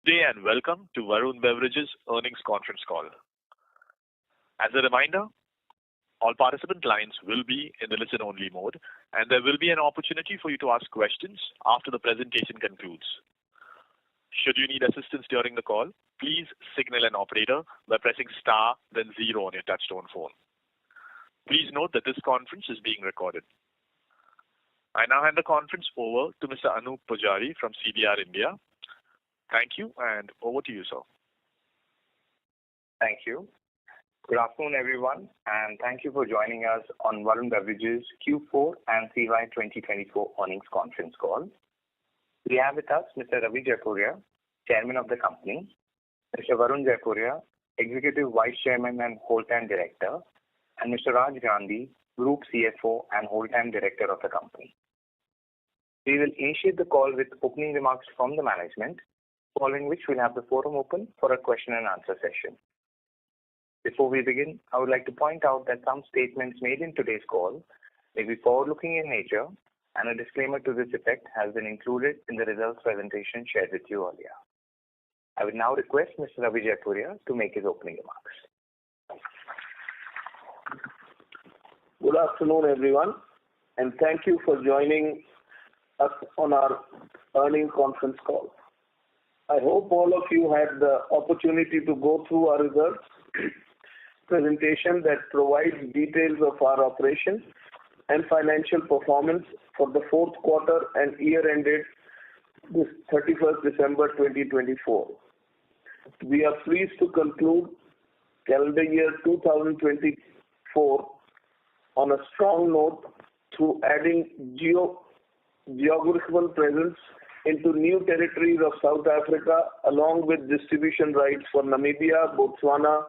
Good day and welcome to Varun Beverages earnings conference call. As a reminder, all participant lines will be in the listen-only mode, and there will be an opportunity for you to ask questions after the presentation concludes. Should you need assistance during the call, please signal an operator by pressing star then 0 on your touchtone phone. Please note that this conference is being recorded. I now hand the conference over to Mr. Anup Pujari from CDR India. Thank you, and over to you, sir. Thank you. Good afternoon, everyone, and thank you for joining us on Varun Beverages Q4 and FY24 earnings conference call. We have with us Mr. Ravi Jaipuria, Chairman of the company, Mr. Varun Jaipuria, Executive Vice Chairman and Whole-Time Director, and Mr. Raj Gandhi, Group CFO and Whole-Time Director of the company. We will initiate the call with opening remarks from the management, following which we'll have the forum open for a question and answer session. Before we begin, I would like to point out that some statements made in today's call may be forward-looking in nature, and a disclaimer to this effect has been included in the results presentation shared with you earlier. I would now request Mr. Ravi Jaipuria to make his opening remarks. Good afternoon, everyone, and thank you for joining us on our earnings conference call. I hope all of you had the opportunity to go through our results presentation that provides details of our operations and financial performance for the fourth quarter and year ended this 31st December 2024. We are pleased to conclude calendar year 2024 on a strong note through adding geographical presence into new territories of South Africa, along with distribution rights for Namibia, Botswana,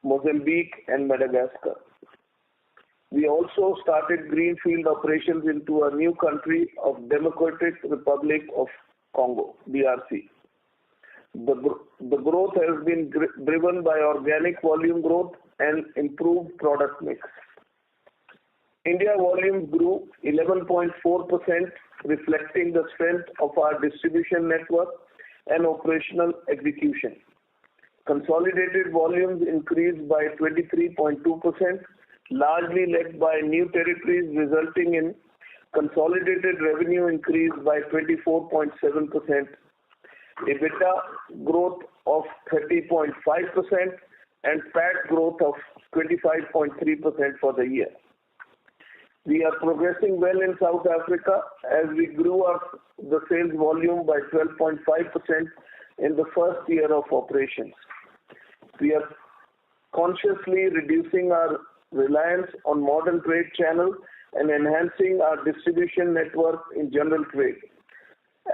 Mozambique, and Madagascar. We also started greenfield operations into a new country of Democratic Republic of Congo, DRC. The growth has been driven by organic volume growth and improved product mix. India volumes grew 11.4%, reflecting the strength of our distribution network and operational execution. Consolidated volumes increased by 23.2%, largely led by new territories, resulting in consolidated revenue increase by 24.7%, EBITDA growth of 30.5%, and PAT growth of 25.3% for the year. We are progressing well in South Africa as we grew the sales volume by 12.5% in the first year of operations. We are consciously reducing our reliance on modern trade channel and enhancing our distribution network in general trade.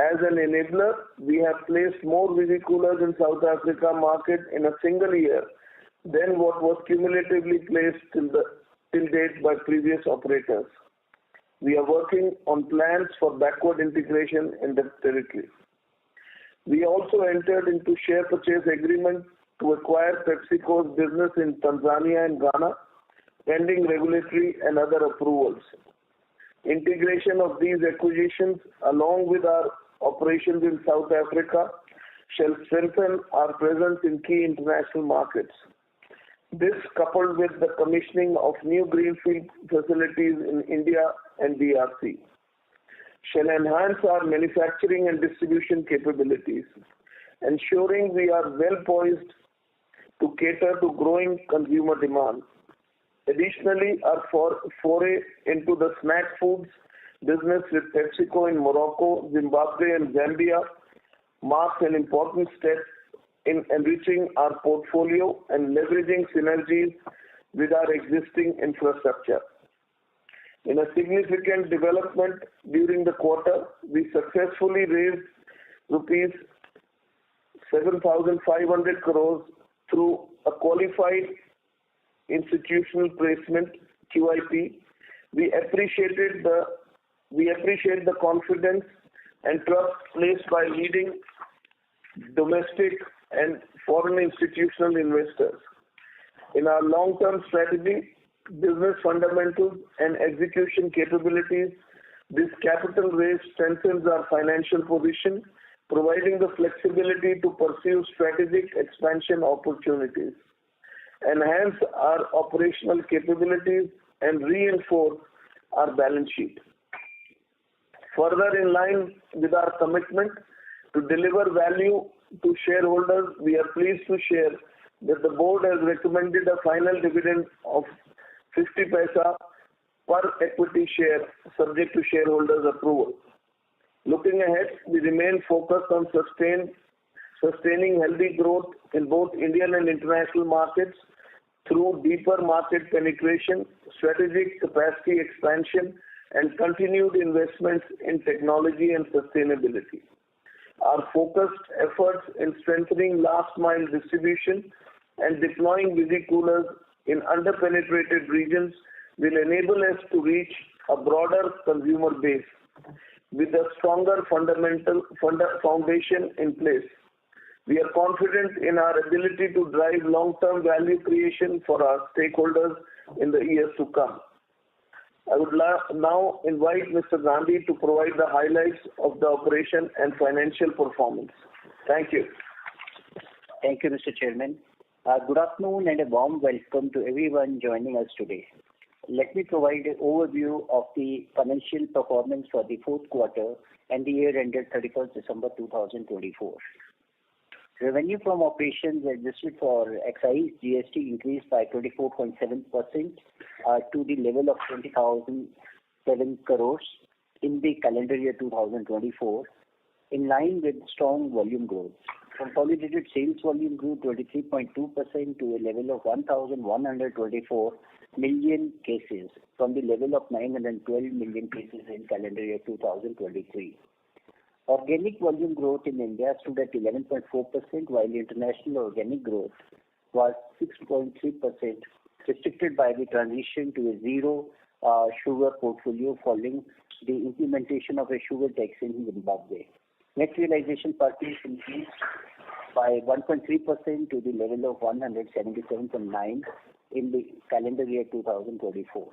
As an enabler, we have placed more visi-coolers in South Africa market in a single year than what was cumulatively placed till date by previous operators. We are working on plans for backward integration in the territory. We also entered into share purchase agreement to acquire PepsiCo's business in Tanzania and Ghana, pending regulatory and other approvals. Integration of these acquisitions, along with our operations in South Africa, shall strengthen our presence in key international markets. This, coupled with the commissioning of new greenfield facilities in India and DRC, shall enhance our manufacturing and distribution capabilities, ensuring we are well poised to cater to growing consumer demand. Additionally, our foray into the snack foods business with PepsiCo in Morocco, Zimbabwe, and Zambia marks an important step in enriching our portfolio and leveraging synergies with our existing infrastructure. In a significant development during the quarter, we successfully raised rupees 7,500 crores through a qualified institutional placement (QIP). We appreciate the confidence and trust placed by leading domestic and foreign institutional investors. In our long-term strategy, business fundamentals and execution capabilities, this capital raise strengthens our financial position providing the flexibility to pursue strategic expansion opportunities, enhance our operational capabilities, and reinforce our balance sheet. Further, in line with our commitment to deliver value to shareholders, we are pleased to share that the board has recommended a final dividend of 50 paisa per equity share, subject to shareholders' approval. Looking ahead, we remain focused on sustaining healthy growth in both Indian and international markets through deeper market penetration, strategic capacity expansion, and continued investments in technology and sustainability. Our focused efforts in strengthening last mile distribution and deploying Visi-Coolers in under-penetrated regions will enable us to reach a broader consumer base with a stronger foundation in place. We are confident in our ability to drive long-term value creation for our stakeholders in the years to come. I would now invite Mr. Gandhi to provide the highlights of the operation and financial performance. Thank you. Thank you, Mr. Chairman. Good afternoon and a warm welcome to everyone joining us today. Let me provide an overview of the financial performance for the fourth quarter and the year ended 31st December 2024. Revenue from operations adjusted for excise GST increased by 24.7% to the level of 20,007 crores in the calendar year 2024, in line with strong volume growth. Consolidated sales volume grew 23.2% to a level of 1,124 million cases from the level of 912 million cases in calendar year 2023. Organic volume growth in India stood at 11.4%, while international organic growth was 6.3%, restricted by the transition to a zero sugar portfolio following the implementation of a sugar tax in Zimbabwe. Net realization per case increased by 1.3% to the level of 177.9 in the calendar year 2024.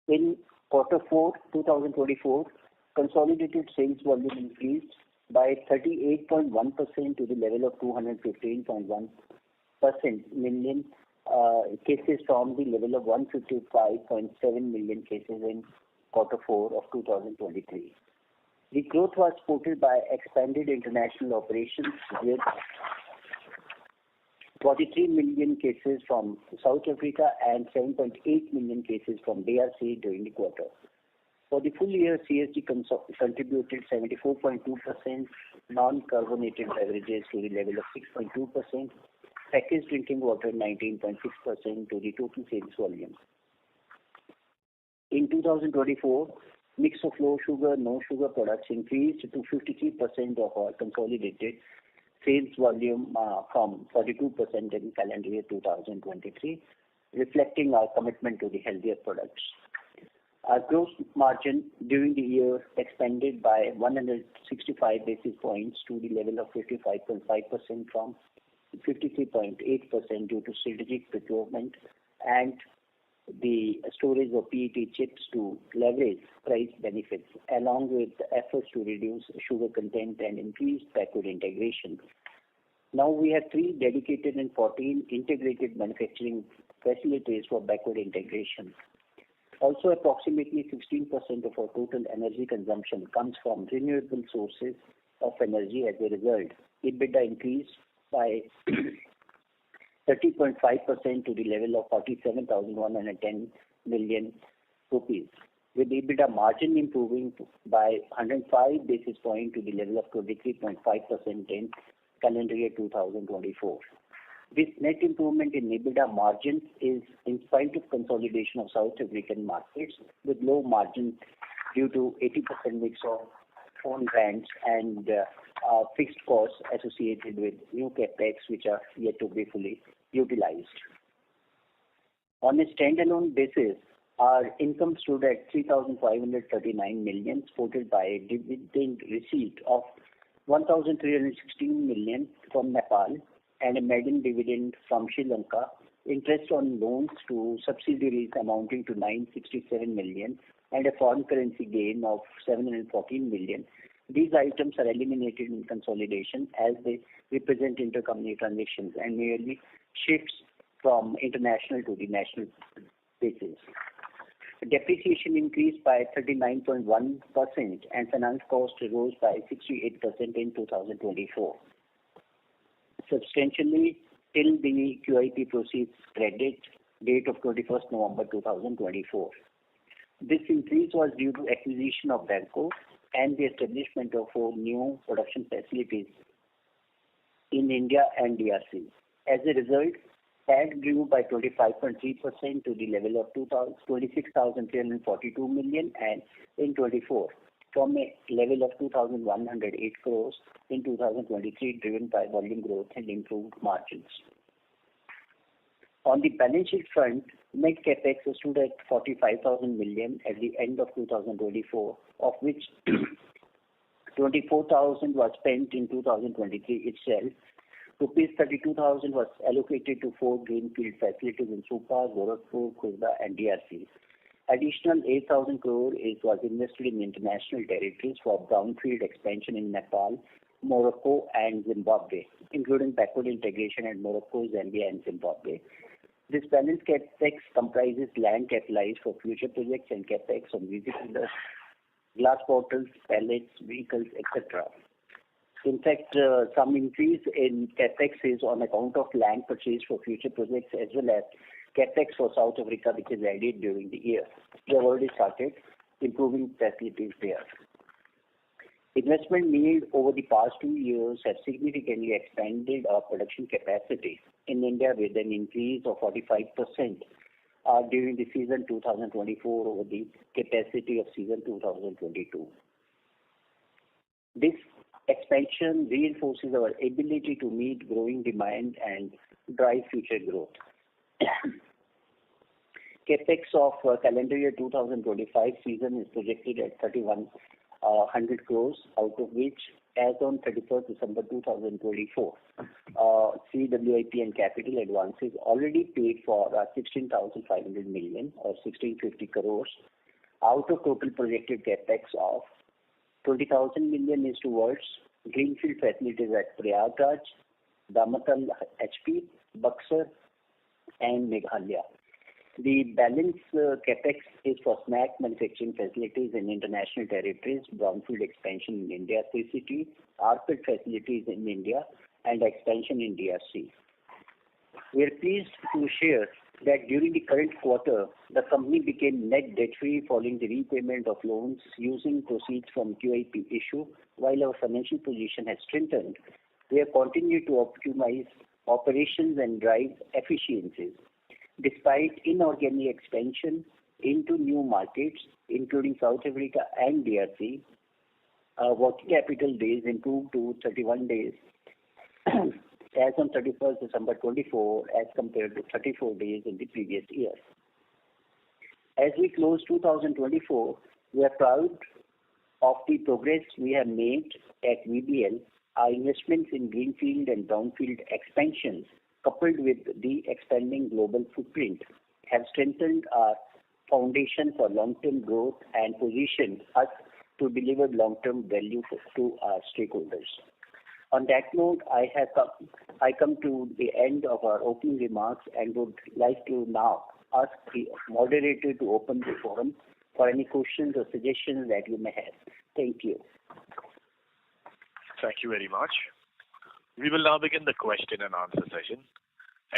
In quarter 4 2024, consolidated sales volume increased by 38.1% to the level of 215.1 million cases from the level of 155.7 million cases in quarter 4 of 2023. The growth was supported by expanded international operations with 43 million cases from South Africa and 7.8 million cases from DRC during the quarter. For the full year, CSD contributed 74.2%, non-carbonated beverages to the level of 6.2%, packaged drinking water 19.6% to the total sales volume. In 2024, mix of low sugar, no sugar products increased to 53% of our consolidated sales volume from 42% in calendar year 2023, reflecting our commitment to the healthier products. Our gross margin during the year expanded by 165 basis points to the level of 55.5% from 53.8% due to strategic procurement and the storage of PET chips to leverage price benefits, along with efforts to reduce sugar content and increase backward integration. Now we have 3 dedicated and 14 integrated manufacturing facilities for backward integration. Also, approximately 16% of our total energy consumption comes from renewable sources of energy. As a result, EBITDA increased by 30.5% to the level of 47,110 million rupees, with EBITDA margin improving by 105 basis points to the level of 23.5% in calendar year 2024. This net improvement in EBITDA margins is in spite of consolidation of South African markets with low margins due to 80% mix of own brands and fixed costs associated with new capex which are yet to be fully utilized. On a standalone basis, our income stood at 3,539 million, supported by a dividend receipt of 1,316 million from Nepal and a maiden dividend from Sri Lanka, interest on loans to subsidiaries amounting to 967 million, and a foreign currency gain of 714 million, These items are eliminated in consolidation as they represent intercompany transactions and merely shifts from international to the national basis. Depreciation increased by 39.1% and finance cost rose by 68% in 2024, substantially till the QIP proceeds credit date of 21st November 2024. This increase was due to acquisition of Banco and the establishment of 4 new production facilities in India and DRC. As a result, PAT grew by 25.3% to the level of 26,342 million and in 24 from a level of 2,108 crores in 2023, driven by volume growth and improved margins. On the balance sheet front, net capex stood at 45,000 million at the end of 2024, of which 24,000 was spent in 2023 itself. Rupees 32,000 was allocated to 4 greenfield facilities in Supa, Gorakhpur, Khurda, and DRC. Additional 8,000 crore was invested in international territories for brownfield expansion in Nepal, Morocco, and Zimbabwe, including backward integration at Morocco, Zambia, and Zimbabwe. This balanced capex comprises land capitalized for future projects and capex on visi-coolers, glass bottles, pallets, vehicles, etc. In fact, some increase in capex is on account of land purchase for future projects as well as capex for South Africa, which is added during the year. We have already started improving facilities there. Investment made over the past 2 years have significantly expanded our production capacity in India with an increase of 45% during the season 2024 over the capacity of season 2022. This expansion reinforces our ability to meet growing demand and drive future growth. Capex of calendar year 2025 season is projected at 3,100 crores, out of which, as on 31st December 2024, CWIP and capital advances already paid for 16,500 million or 1,650 crores. Out of total projected capex of 20,000 million is towards greenfield facilities at Prayagraj, Damatal HP, Buxar, and Meghalaya. The balance capex is for snack manufacturing facilities in international territories, brownfield expansion in India, CCT, rPET facilities in India, and expansion in DRC. We are pleased to share that during the current quarter, the company became net debt-free following the repayment of loans using proceeds from QIP issue. While our financial position has strengthened, we have continued to optimize operations and drive efficiencies. Despite inorganic expansion into new markets, including South Africa and DRC, working capital days improved to 31 days as on 31st December 24 as compared to 34 days in the previous year. As we close 2024, we are proud of the progress we have made at VBL. Our investments in greenfield and brownfield expansions, coupled with the expanding global footprint, have strengthened our foundation for long-term growth and positioned us to deliver long-term value to our stakeholders. On that note, I come to the end of our opening remarks and would like to now ask the moderator to open the forum for any questions or suggestions that you may have. Thank you. Thank you very much. We will now begin the question and answer session.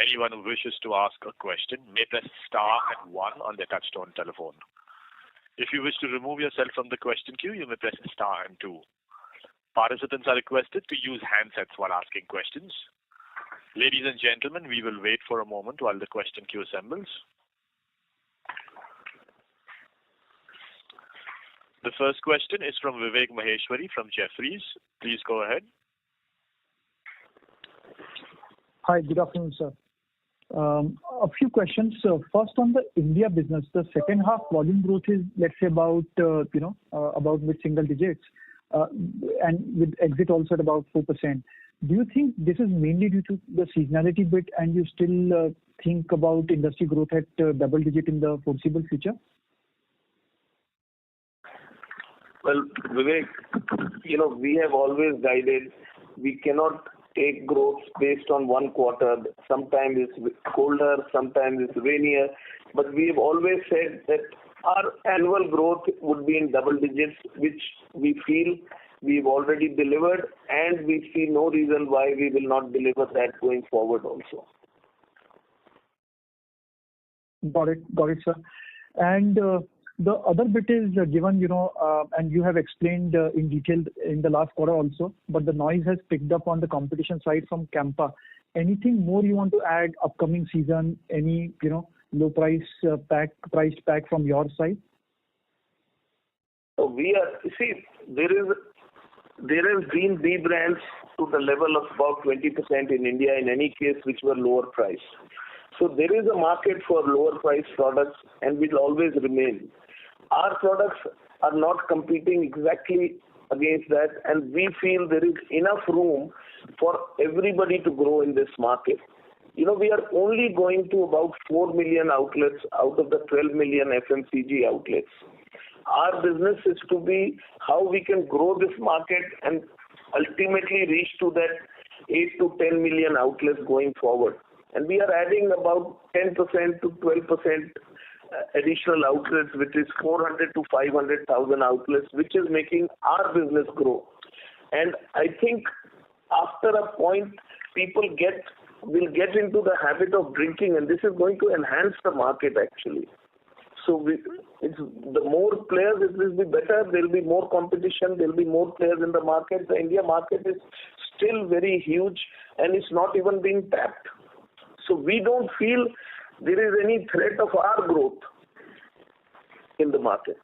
Anyone who wishes to ask a question may press star and 1 on their touchtone telephone. If you wish to remove yourself from the question queue, you may press star and 2. Participants are requested to use handsets while asking questions. Ladies and gentlemen, we will wait for a moment while the question queue assembles. The first question is from Vivek Maheshwari from Jefferies. Please go ahead. Hi, good afternoon, sir. A few questions. First, on the India business, the second half volume growth is, let's say, about mid-single digits, and with exit also at about 4%. Do you think this is mainly due to the seasonality bit, and you still think about industry growth at double digit in the foreseeable future? Well, Vivek, we have always guided we cannot take growth based on one quarter. Sometimes it's colder, sometimes it's rainier. But we have always said that our annual growth would be in double digits, which we feel we've already delivered, and we see no reason why we will not deliver that going forward also. Got it, sir. And the other bit is given, and you have explained in detail in the last quarter also, but the noise has picked up on the competition side from Campa. Anything more you want to add upcoming season? Any, low priced pack from your side? So there has been B brands to the level of about 20% in India in any case, which were lower priced. So there is a market for lower priced products and will always remain. Our products are not competing exactly against that, and we feel there is enough room for everybody to grow in this market. We are only going to about 4 million outlets out of the 12 million FMCG outlets. Our business is to be how we can grow this market and ultimately reach to that 8 to 10 million outlets going forward. And we are adding about 10% to 12% additional outlets, which is 400 to 500,000 outlets, which is making our business grow. And I think after a point, people will get into the habit of drinking, and this is going to enhance the market actually. So the more players, it will be better. There will be more competition. There will be more players in the market. The India market is still very huge, and it's not even being tapped. So we don't feel there is any threat of our growth in the market.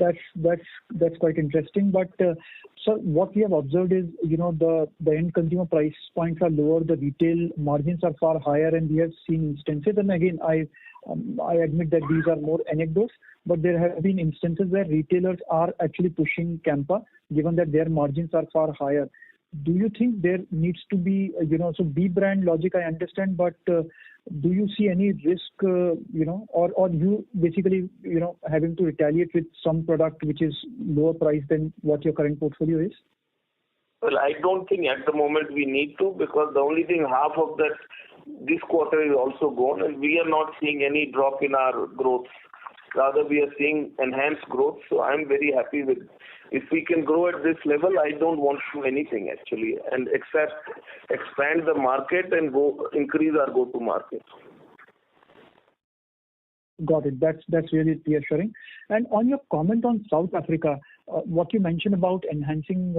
That's quite interesting. But sir, what we have observed is, the end consumer price points are lower, the retail margins are far higher, and we have seen instances. And again, I admit that these are more anecdotes, but there have been instances where retailers are actually pushing Campa, given that their margins are far higher. Do you think there needs to be, so B brand logic I understand, but do you see any risk, or you basically, having to retaliate with some product which is lower priced than what your current portfolio is? Well, I don't think at the moment we need to, because the only thing, half of that this quarter is also gone, and we are not seeing any drop in our growth. Rather, we are seeing enhanced growth. So I'm very happy with. If we can grow at this level, I don't want to do anything actually, and except expand the market and increase our go-to market. Got it. That's really reassuring. And on your comment on South Africa, what you mentioned about enhancing,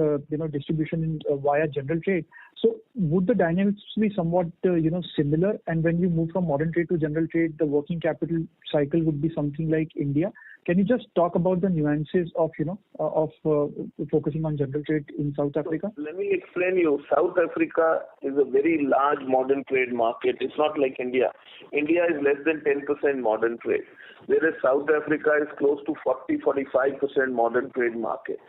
distribution via general trade. So would the dynamics be somewhat, similar? And when you move from modern trade to general trade, the working capital cycle would be something like India. Can you just talk about the nuances of, focusing on general trade in South Africa? Let me explain you. South Africa is a very large modern trade market. It's not like India. India is less than 10% modern trade, whereas South Africa is close to 40-45% modern trade market.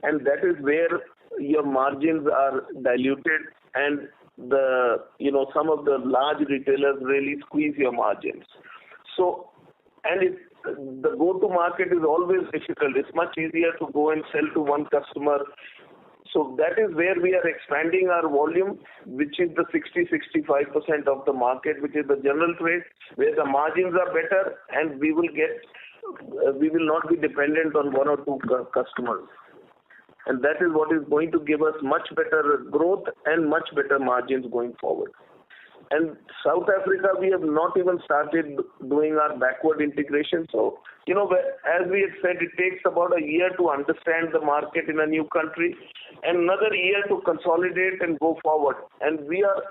And that is where your margins are diluted, and some of the large retailers really squeeze your margins. So, the go-to market is always difficult. It's much easier to go and sell to one customer. So that is where we are expanding our volume, which is the 60-65% of the market, which is the general trade, where the margins are better, and we will not be dependent on one or two customers. And that is what is going to give us much better growth and much better margins going forward. And South Africa, we have not even started doing our backward integration. So, as we had said, it takes about a year to understand the market in a new country and another year to consolidate and go forward. And we are,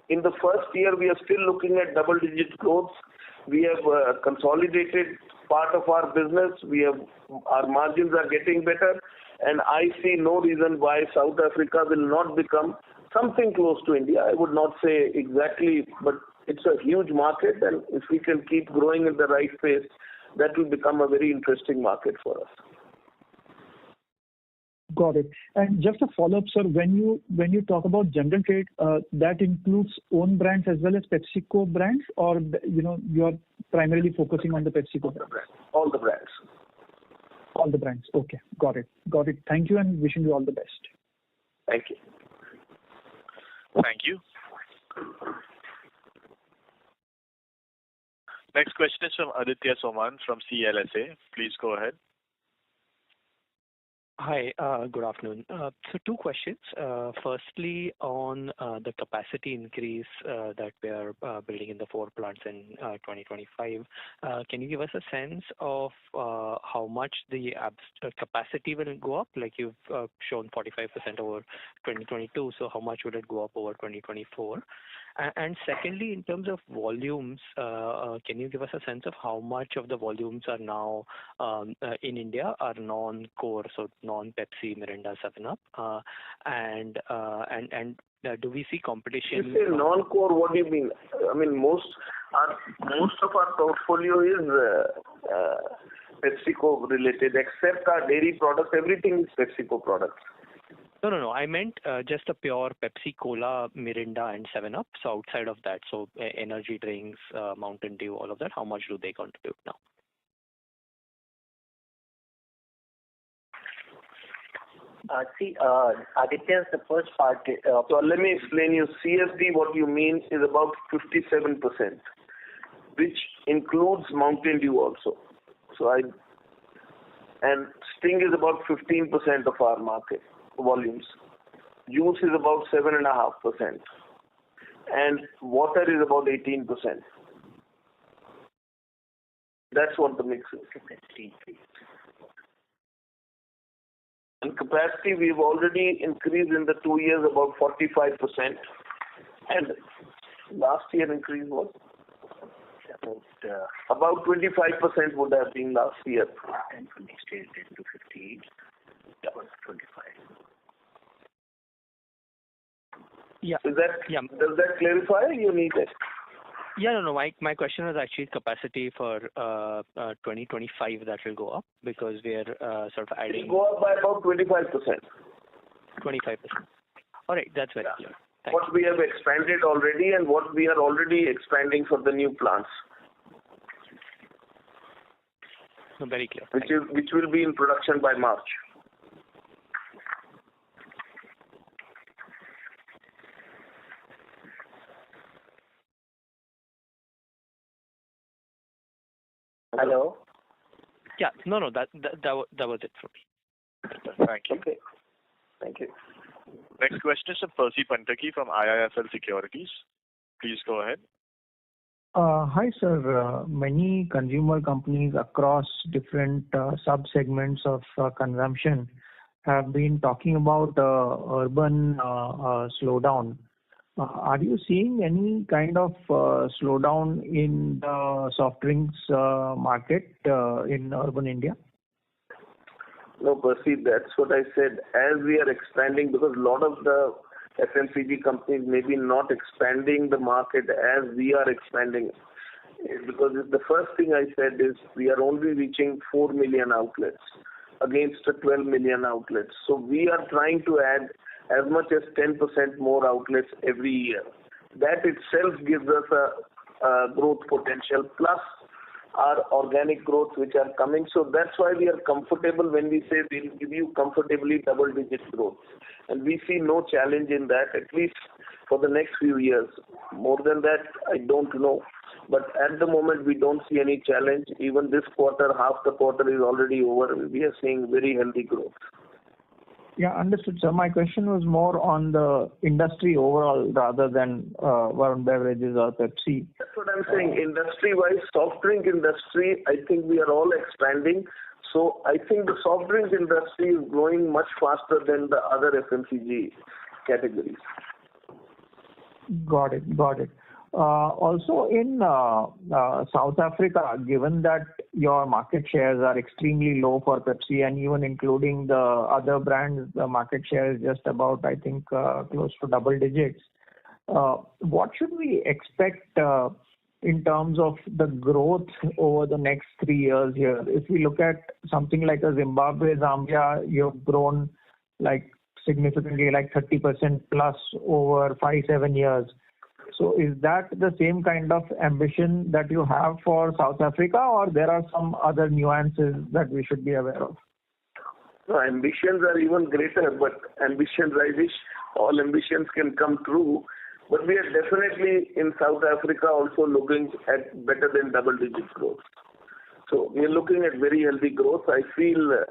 in the first year, we are still looking at double-digit growth. We have consolidated part of our business. Our margins are getting better. And I see no reason why South Africa will not become something close to India. I would not say exactly, but it's a huge market, and if we can keep growing at the right pace, that will become a very interesting market for us. Got it. And just a follow-up, sir, when you talk about general trade, that includes own brands as well as PepsiCo brands, or you are primarily focusing on the PepsiCo brands? All the brands. All the brands. Okay. Got it. Thank you and wishing you all the best. Thank you. Thank you. Next question is from Aditya Soman from CLSA. Please go ahead. Hi, good afternoon. So two questions. Firstly, on the capacity increase that we are building in the 4 plants in 2025, can you give us a sense of how much the capacity will go up? Like you've shown 45% over 2022, so how much would it go up over 2024? And secondly, in terms of volumes, can you give us a sense of how much of the volumes are now in India are non-core, so non-Pepsi, Mirinda, 7-Up, and do we see competition? You say non-core, what do you mean? I mean, most of our portfolio is PepsiCo related, except our dairy products. Everything is PepsiCo products. No. I meant just a pure Pepsi, Cola, Mirinda, and 7-Up. So outside of that, so energy drinks, Mountain Dew, all of that, how much do they contribute now? Aditya, the first part. So let me explain you. CSD, what you mean, is about 57%, which includes Mountain Dew also. And Sting is about 15% of our market volumes. Juice is about 7.5%, and water is about 18%. That's what the mix is. And capacity, we've already increased in the 2 years about 45%, and last year increase was about 25% would have been last year. And for next year, 10 to 15, that was 25. Yeah. Does that clarify? You need it? Yeah, no. My question was actually capacity for 2025 that will go up because we are sort of adding. It will go up by about 25%. 25%. All right, that's very clear. Thanks. What we have expanded already and what we are already expanding for the new plants. No, very clear. Which will be in production by March. Hello? Yeah, no, that was it for me. Thank you. Okay. Thank you. Next question is from Percy Panthaki from IIFL Securities. Please go ahead. Hi, sir. Many consumer companies across different sub-segments of consumption have been talking about urban slowdown. Are you seeing any kind of slowdown in the soft drinks market in urban India? No, Percy, that's what I said. As we are expanding, because a lot of the FMCG companies may be not expanding the market as we are expanding. Because the first thing I said is we are only reaching 4 million outlets against 12 million outlets. So we are trying to add as much as 10% more outlets every year. That itself gives us a growth potential, plus our organic growth which are coming. So that's why we are comfortable when we say we'll give you comfortably double-digit growth. And we see no challenge in that, at least for the next few years. More than that, I don't know. But at the moment, we don't see any challenge. Even this quarter, half the quarter is already over. We are seeing very healthy growth. Yeah, understood, sir. My question was more on the industry overall rather than Varun Beverages or Pepsi. That's what I'm saying. Industry-wise, soft drink industry, I think we are all expanding. So I think the soft drink industry is growing much faster than the other FMCG categories. Got it. Also in South Africa, given that your market shares are extremely low for Pepsi and even including the other brands, the market share is just about, I think, close to double digits. What should we expect in terms of the growth over the next 3 years here? If we look at something like a Zimbabwe, Zambia, you've grown like significantly, like 30% plus over 5-7 years. So is that the same kind of ambition that you have for South Africa, or there are some other nuances that we should be aware of? No, ambitions are even greater, but ambitions, I wish all ambitions can come true. But we are definitely in South Africa also looking at better than double-digit growth. So we are looking at very healthy growth. I feel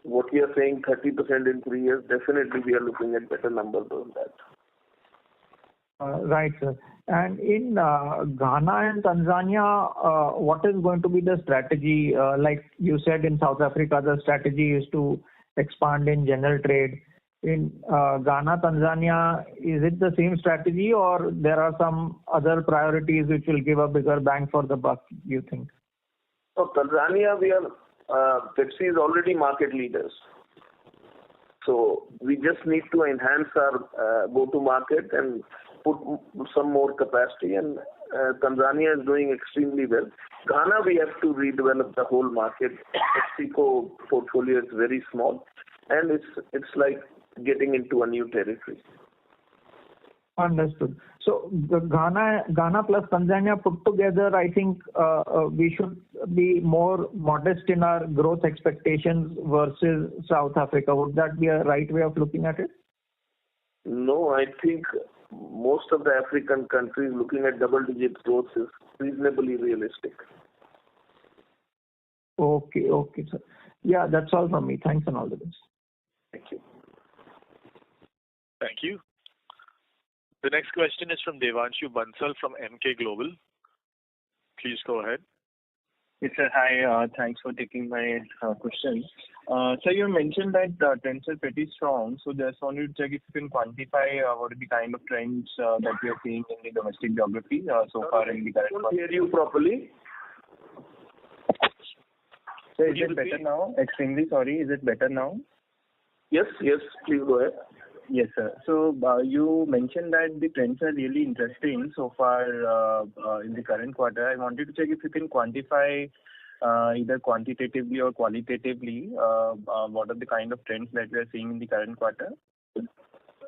what we are saying, 30% in 3 years, definitely we are looking at better numbers than that. Right, sir. And in Ghana and Tanzania, what is going to be the strategy? Like you said, in South Africa, the strategy is to expand in general trade. In Ghana, Tanzania, is it the same strategy, or there are some other priorities which will give a bigger bang for the buck, you think? So Tanzania, we are Pepsi is already market leaders. So we just need to enhance our go-to-market and put some more capacity. And Tanzania is doing extremely well. Ghana, we have to redevelop the whole market. PepsiCo portfolio is very small, and it's like getting into a new territory. Understood. So the Ghana plus Tanzania put together, I think we should be more modest in our growth expectations versus South Africa. Would that be a right way of looking at it? No, I think most of the African countries looking at double-digit growth is reasonably realistic. Okay, sir. Yeah, that's all from me. Thanks and all the best. Thank you. Thank you. The next question is from Devanshu Bansal from Emkay Global. Please go ahead. Yes, sir. Hi. Thanks for taking my question. So you mentioned that trends are pretty strong. So just wanted to check if you can quantify what are the kind of trends that we are seeing in the domestic geography so far in the current I don't hear you properly. So is it better now? Extremely sorry. Is it better now? Yes, please go ahead. Yes, sir. So you mentioned that the trends are really interesting so far in the current quarter. I wanted to check if you can quantify either quantitatively or qualitatively what are the kind of trends that we are seeing in the current quarter?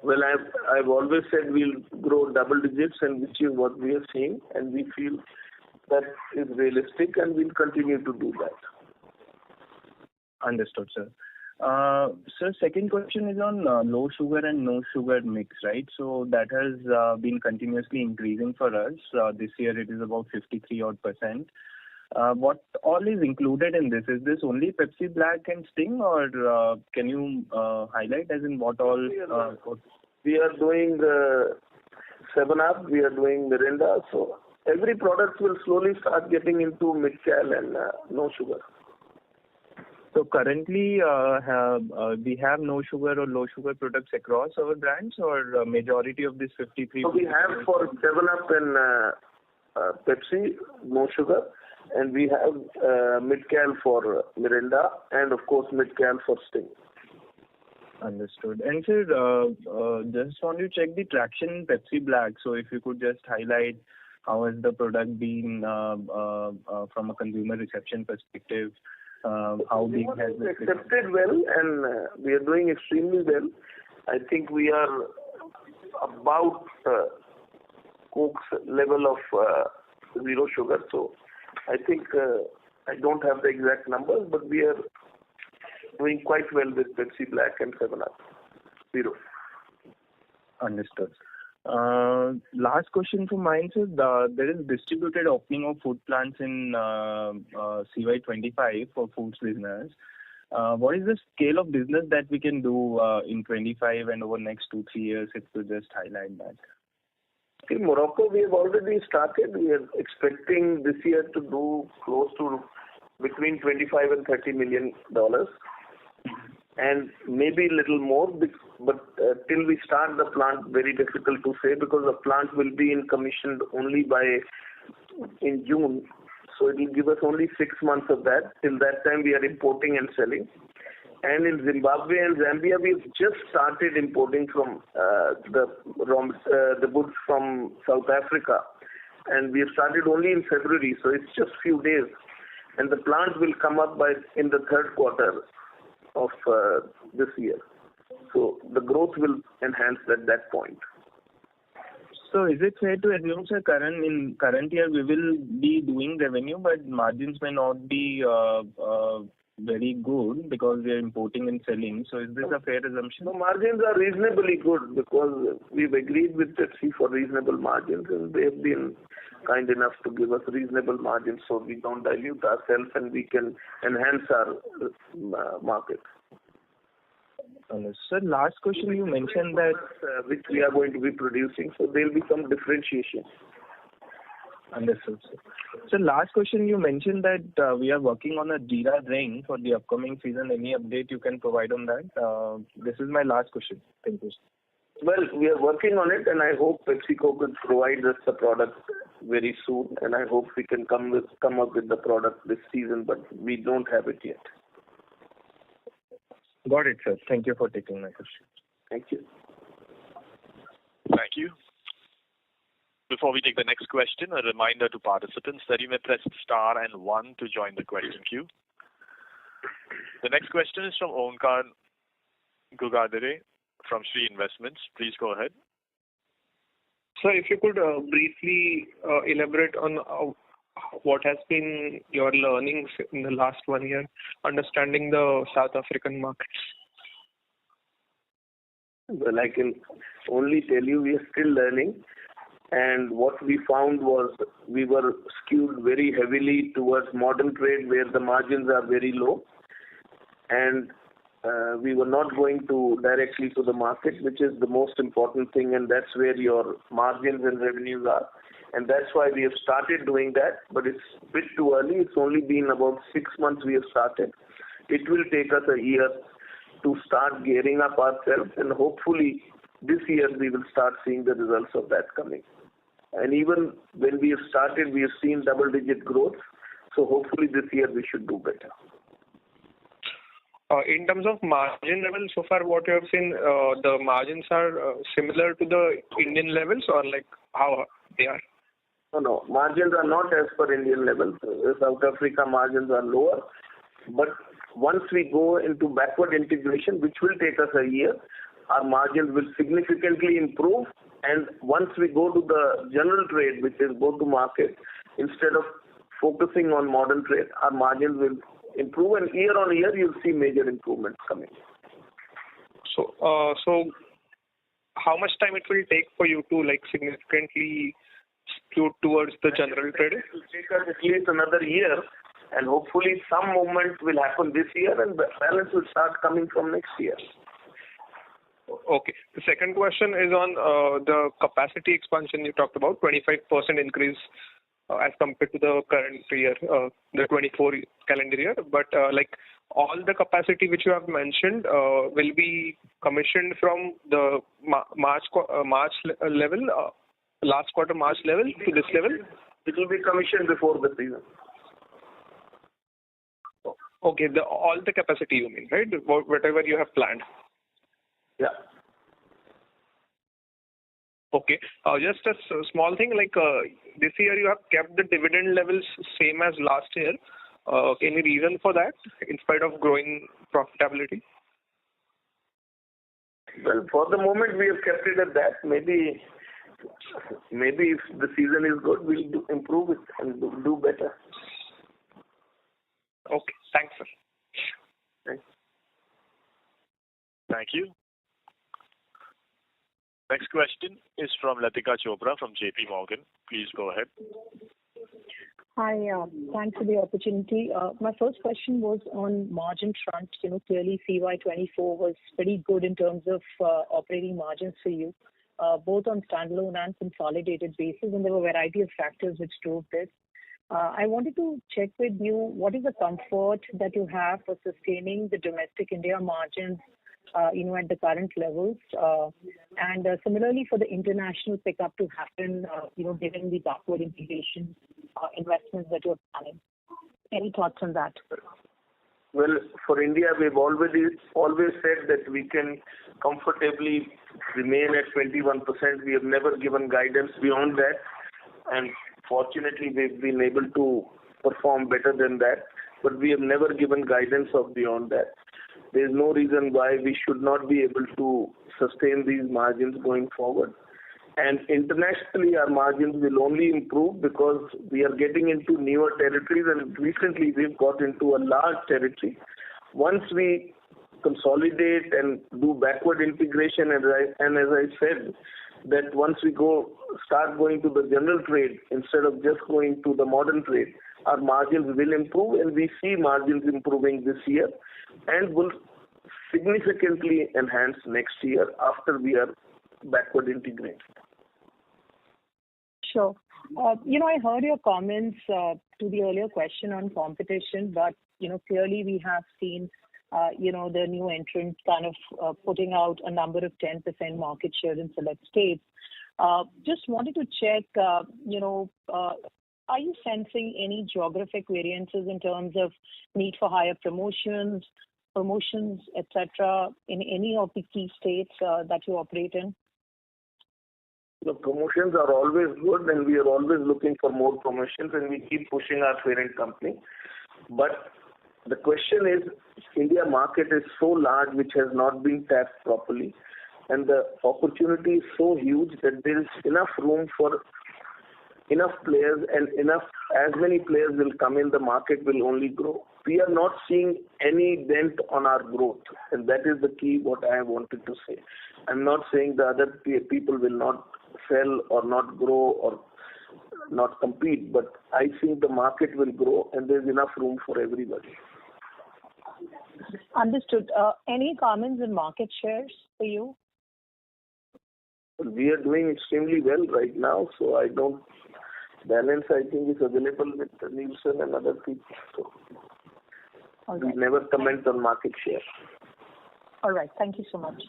Well, I've always said we'll grow double digits, and which is what we are seeing, and we feel that is realistic, and we'll continue to do that. Understood, sir. So second question is on low sugar and no sugar mix, right? So that has been continuously increasing for us. This year it is about 53%. What all is included in this? Is this only Pepsi Black and Sting, or can you highlight as in what all? We are doing 7-Up, we are doing Mirinda. So every product will slowly start getting into mid-cal and no sugar. So currently, we have no sugar or low sugar products across our brands, or majority of this 53%? So we have for 7-Up and Pepsi, no sugar, and we have mid-cal for Mirinda, and of course mid-cal for Sting. Understood. And sir, just want to check the traction in Pepsi Black. So if you could just highlight how has the product been from a consumer reception perspective. How big has it been? Accepted well, and we are doing extremely well. I think we are about Coke's level of zero sugar. So I think I don't have the exact numbers, but we are doing quite well with Pepsi Black and 7-Up. Zero. Understood. Last question from mine is there is distributed opening of food plants in CY25 for foods business. What is the scale of business that we can do in 25 and over next 2-3 years, if you just highlight that? In Morocco, we have already started. We are expecting this year to do close to between $25 and $30 million. And maybe a little more, but till we start the plant, very difficult to say, because the plant will be commissioned only in June. So it will give us only 6 months of that. Till that time, we are importing and selling. And in Zimbabwe and Zambia, we've just started importing from the goods from South Africa. And we have started only in February, so it's just few days. And the plant will come up in the third quarter of this year. So the growth will enhance at that point. So is it fair to assume, sir, in current year we will be doing revenue, but margins may not be very good because we are importing and selling. So is this a fair assumption? The margins are reasonably good because we've agreed with Pepsi for reasonable margins, and they've been kind enough to give us reasonable margins so we don't dilute ourselves and we can enhance our market. Sir, last question, you mentioned that which we are going to be producing, so there will be some differentiation. Understood, sir. So last question, you mentioned that we are working on a Jeera drink for the upcoming season. Any update you can provide on that? This is my last question. Thank you. Well, we are working on it, and I hope PepsiCo could provide us the product very soon, and I hope we can come up with the product this season, but we don't have it yet. Got it, sir. Thank you for taking my question. Thank you. Thank you. Before we take the next question, a reminder to participants that you may press star and 1 to join the question queue. The next question is from Onkar Gugadere from Sri Investments. Please go ahead. Sir, if you could briefly elaborate on what has been your learnings in the last 1 year, understanding the South African markets. Well, I can only tell you we are still learning. And what we found was we were skewed very heavily towards modern trade where the margins are very low. And we were not going directly to the market, which is the most important thing, and that's where your margins and revenues are. And that's why we have started doing that, but it's a bit too early. It's only been about 6 months we have started. It will take us a year to start gearing up ourselves, and hopefully this year we will start seeing the results of that coming. And even when we have started, we have seen double-digit growth. So hopefully this year we should do better. In terms of margin level, so far what you have seen, the margins are similar to the Indian levels, or like how they are? No, margins are not as per Indian levels. South Africa margins are lower. But once we go into backward integration, which will take us a year, our margins will significantly improve. And once we go to the general trade, which is go to market, instead of focusing on modern trade, our margins will improve. And year on year, you'll see major improvements coming. So how much time it will take for you to like significantly skew towards the general trade? It will take us at least another year. And hopefully some movement will happen this year and the balance will start coming from next year. Okay. The second question is on the capacity expansion you talked about, 25% increase as compared to the current year, the 24 calendar year. But like all the capacity which you have mentioned will be commissioned from the March level, last quarter March level to this level? It will be commissioned before the season. Okay, all the capacity you mean, right? Whatever you have planned. Yeah. Okay. Just a small thing, like this year you have kept the dividend levels same as last year. Any reason for that, in spite of growing profitability? Well, for the moment we have kept it at that. Maybe if the season is good, we'll improve it and do better. Okay. Thanks, sir. Thanks. Thank you. Next question is from Latika Chopra from JP Morgan. Please go ahead. Hi, thanks for the opportunity. My first question was on margin front. Clearly FY24 was pretty good in terms of operating margins for you, both on standalone and consolidated basis, and there were a variety of factors which drove this. I wanted to check with you, what is the comfort that you have for sustaining the domestic India margins at the current levels, and similarly for the international pickup to happen, given the backward integration investments that you're planning. Any thoughts on that? Well, for India, we've always said that we can comfortably remain at 21%. We have never given guidance beyond that, and fortunately, we've been able to perform better than that, but we have never given guidance of beyond that. There's no reason why we should not be able to sustain these margins going forward. And internationally, our margins will only improve because we are getting into newer territories, and recently we've got into a large territory. Once we consolidate and do backward integration, and as I said, that once we start going to the general trade instead of just going to the modern trade, our margins will improve, and we see margins improving this year and will significantly enhance next year after we are backward integrated. Sure. I heard your comments to the earlier question on competition, but, clearly we have seen, the new entrant kind of putting out a number of 10% market share in select states. Just wanted to check, are you sensing any geographic variances in terms of need for higher promotions, etc., in any of the key states that you operate in? The promotions are always good, and we are always looking for more promotions, and we keep pushing our parent company. But the question is, India market is so large, which has not been tapped properly, and the opportunity is so huge that there is enough room for enough players, and as many players will come in, the market will only grow. We are not seeing any dent on our growth, and that is the key what I wanted to say. I'm not saying the other people will not sell or not grow or not compete, but I think the market will grow and there's enough room for everybody. Understood. Any comments on market shares for you? We are doing extremely well right now, so I think is available with Nielsen and other people. So all right. We never comment on market share. All right. Thank you so much.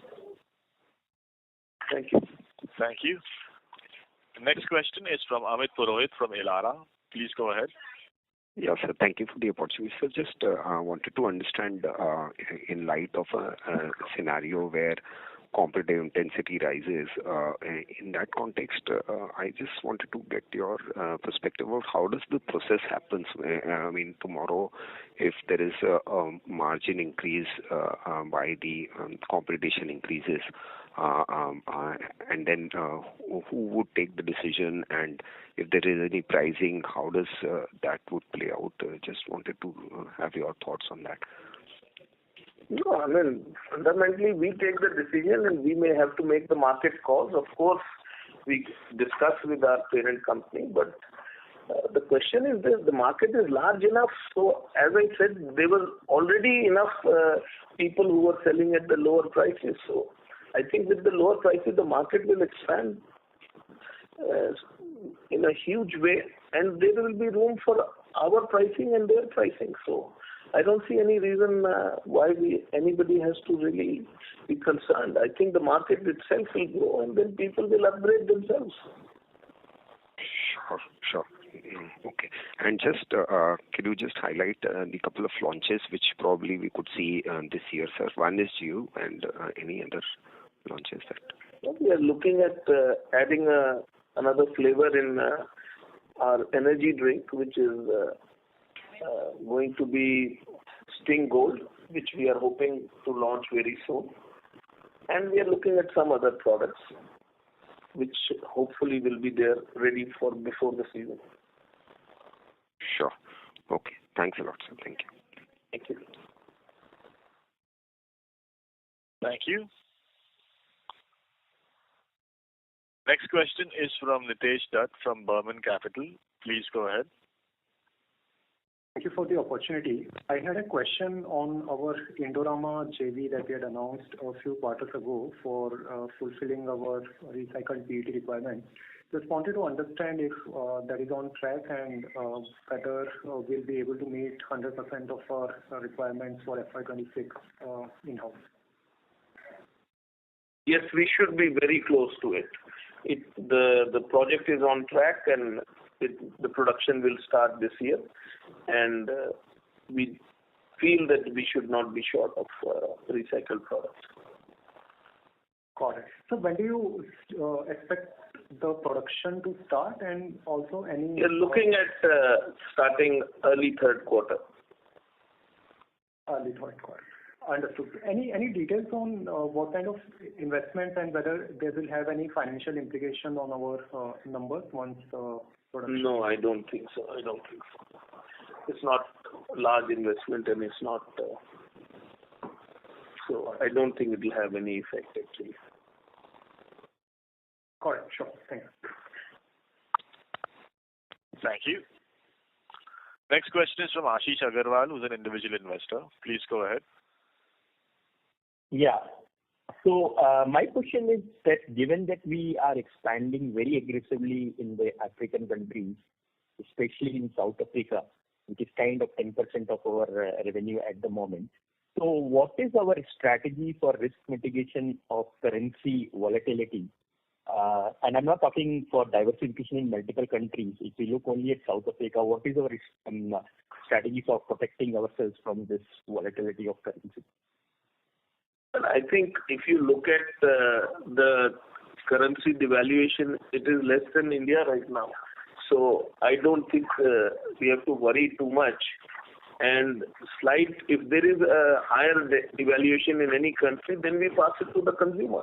Thank you. Thank you. The next question is from Amit Purohit from Elara. Please go ahead. Yes, sir. Thank you for the opportunity. So just wanted to understand in light of a scenario where competitive intensity rises, in that context, I just wanted to get your perspective of how does the process happen. I mean, tomorrow, if there is a margin increase by the competition increases, and then who would take the decision, and if there is any pricing, how does that would play out? Just wanted to have your thoughts on that. No, I mean, fundamentally, we take the decision and we may have to make the market calls. Of course, we discuss with our parent company, but the question is this, the market is large enough. So, as I said, there were already enough people who were selling at the lower prices. So, I think with the lower prices, the market will expand in a huge way, and there will be room for our pricing and their pricing. So, I don't see any reason why anybody has to really be concerned. I think the market itself will grow, and then people will upgrade themselves. Sure. Okay. And just could you just highlight the couple of launches which probably we could see this year, sir? One is you, and any other launches that? We are looking at adding another flavor in our energy drink, which is going to be Sting Gold, which we are hoping to launch very soon. And we are looking at some other products, which hopefully will be there ready for before the season. Sure. Okay. Thanks a lot, sir. Thank you. Thank you. Thank you. Next question is from Nitesh Dutt from Burman Capital. Please go ahead. Thank you for the opportunity. I had a question on our Indorama JV that we had announced a few quarters ago for fulfilling our recycled PET requirements. Just wanted to understand if that is on track and whether we'll be able to meet 100% of our requirements for FY26 in-house. Yes, we should be very close to it. The project is on track, and the production will start this year, and we feel that we should not be short of recycled products. Got it. So when do you expect the production to start, and also any... We are looking at starting early third quarter. Early third quarter. Understood. Any details on what kind of investments and whether they will have any financial implication on our numbers once production? No, I don't think so. It's not large investment and it's not. So I don't think it will have any effect actually. Got it. Sure. Thanks. Thank you. Next question is from Ashish Agarwal, who's an individual investor. Please go ahead. Yeah. So my question is that given that we are expanding very aggressively in the African countries, especially in South Africa, which is kind of 10% of our revenue at the moment. So what is our strategy for risk mitigation of currency volatility? And I'm not talking for diversification in multiple countries. If we look only at South Africa, what is our strategy for protecting ourselves from this volatility of currency? Well, I think if you look at the currency devaluation, it is less than India right now. So I don't think we have to worry too much. And if there is a higher devaluation in any country, then we pass it to the consumer.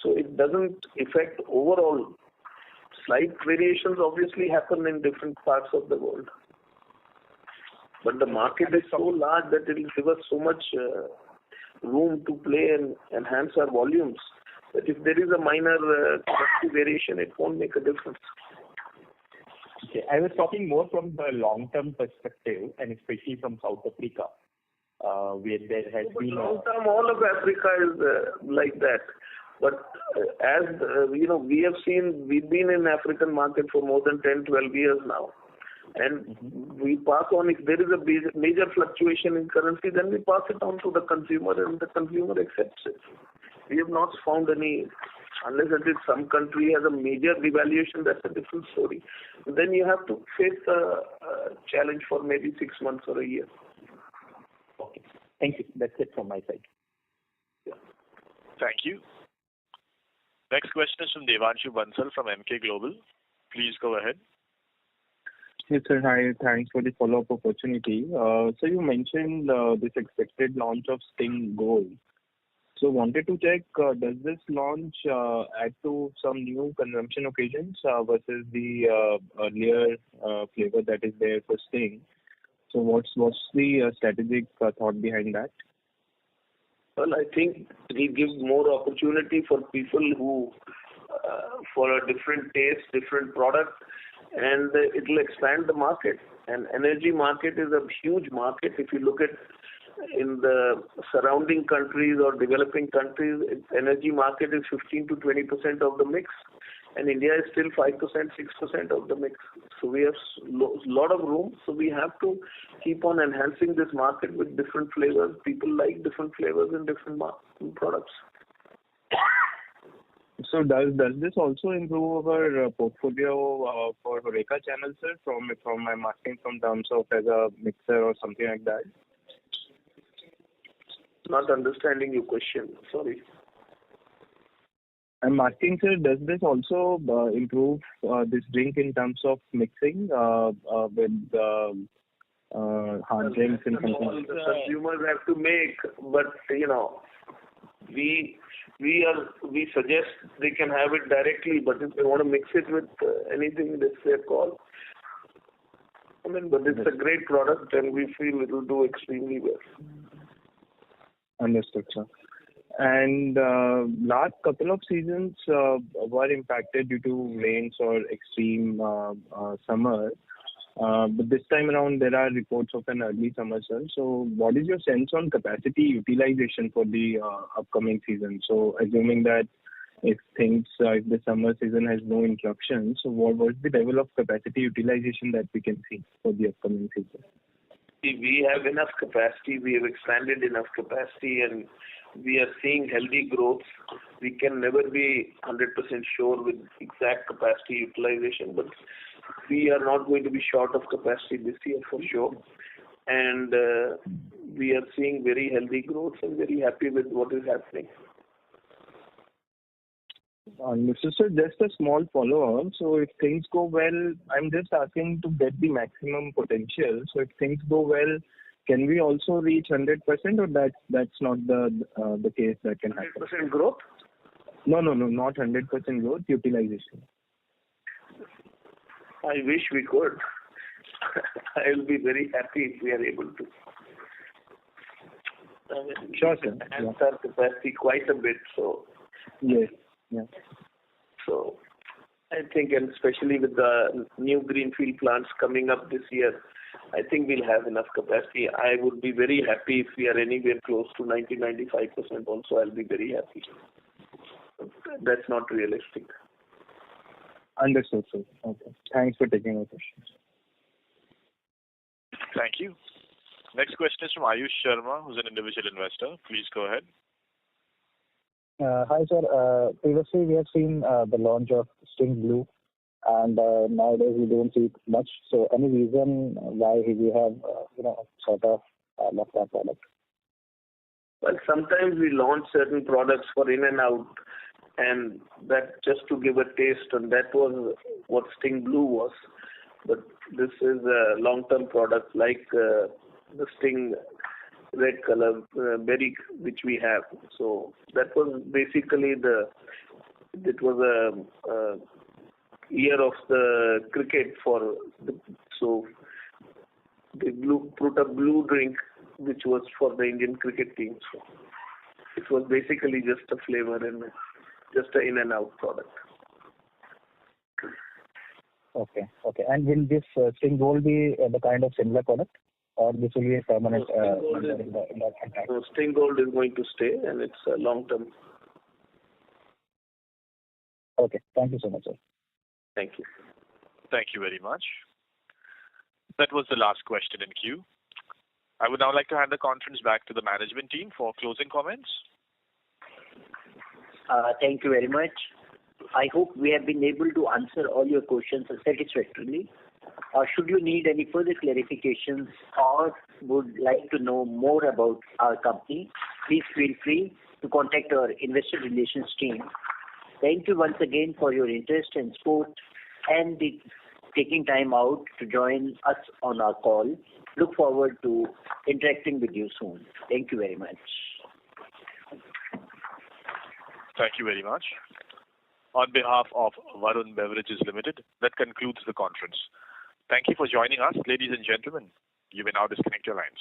So it doesn't affect overall. Slight variations obviously happen in different parts of the world. But the market is so large that it will give us so much room to play and enhance our volumes that if there is a minor currency variation, it won't make a difference. Okay. I was talking more from the long-term perspective and especially from South Africa, where there has been long-term, all of Africa is like that. But as we have seen, we've been in African market for more than 10, 12 years now. And we pass on, if there is a major fluctuation in currency, then we pass it on to the consumer and the consumer accepts it. We have not found any, unless until some country has a major devaluation, that's a different story. Then you have to face a challenge for maybe 6 months or a year. Okay. Thank you. That's it from my side. Yeah. Thank you. Next question is from Devanshu Bansal from MK Global. Please go ahead. Yes, sir. Hi. Thanks for the follow-up opportunity. So you mentioned this expected launch of Sting Gold. So wanted to check, does this launch add to some new consumption occasions versus the earlier flavor that is there for Sting? So what's the strategic thought behind that? Well, I think it will give more opportunity for people who, for a different taste, different product, and it will expand the market. And energy market is a huge market. If you look at in the surrounding countries or developing countries, energy market is 15 to 20% of the mix, and India is still 5%, 6% of the mix. So we have lot of room. So we have to keep on enhancing this market with different flavors. People like different flavors and different products. So does this also improve our portfolio for HoReCa channels, sir? From I'm asking from terms of as a mixer or something like that. Not understanding your question. Sorry. I'm asking, sir, does this also improve this drink in terms of mixing with hard drinks and something? The consumers have to make, but we suggest they can have it directly, but if they want to mix it with anything, that's their call. But it's a great product, and we feel it will do extremely well. Understood, sir. And last couple of seasons were impacted due to rains or extreme summer. But this time around, there are reports of an early summer, sir. So what is your sense on capacity utilization for the upcoming season? So assuming that if the summer season has no interruptions, so what's the level of capacity utilization that we can see for the upcoming season? We have enough capacity. We have expanded enough capacity, and we are seeing healthy growth. We can never be 100% sure with exact capacity utilization, but we are not going to be short of capacity this year for sure. And we are seeing very healthy growth and very happy with what is happening. Mr. Sir, just a small follow-up. So if things go well, I'm just asking to get the maximum potential. So if things go well, can we also reach 100%, or that's not the case that can happen? 100% growth? No, not 100% growth, utilization. I wish we could. I will be very happy if we are able to. Sure, sir. Enhance our capacity quite a bit, so. Yes. Yeah. So I think, and especially with the new greenfield plants coming up this year, I think we'll have enough capacity. I would be very happy if we are anywhere close to 90-95% also. I'll be very happy. That's not realistic. Understood, sir. Okay. Thanks for taking my questions. Thank you. Next question is from Ayush Sharma, who's an individual investor. Please go ahead. Hi, sir. Previously, we have seen the launch of Sting Blue, and nowadays we don't see it much. So, any reason why we have, sort of left that product? Well, sometimes we launch certain products for in and out, and that just to give a taste, and that was what Sting Blue was. But this is a long-term product like the Sting red color berry which we have. So that was basically it was a year of the cricket so they put a blue drink which was for the Indian cricket team. So it was basically just a flavor and just an in and out product. Okay. And will this Sting Gold be the kind of similar product, or this will be a permanent in that contract? So Sting Gold is going to stay, and it's a long term. Okay. Thank you so much, sir. Thank you. Thank you very much. That was the last question in queue. I would now like to hand the conference back to the management team for closing comments. Thank you very much. I hope we have been able to answer all your questions satisfactorily. Should you need any further clarifications or would like to know more about our company, please feel free to contact our investor relations team. Thank you once again for your interest and support and taking time out to join us on our call. Look forward to interacting with you soon. Thank you very much. Thank you very much. On behalf of Varun Beverages Limited, that concludes the conference. Thank you for joining us, ladies and gentlemen. You may now disconnect your lines.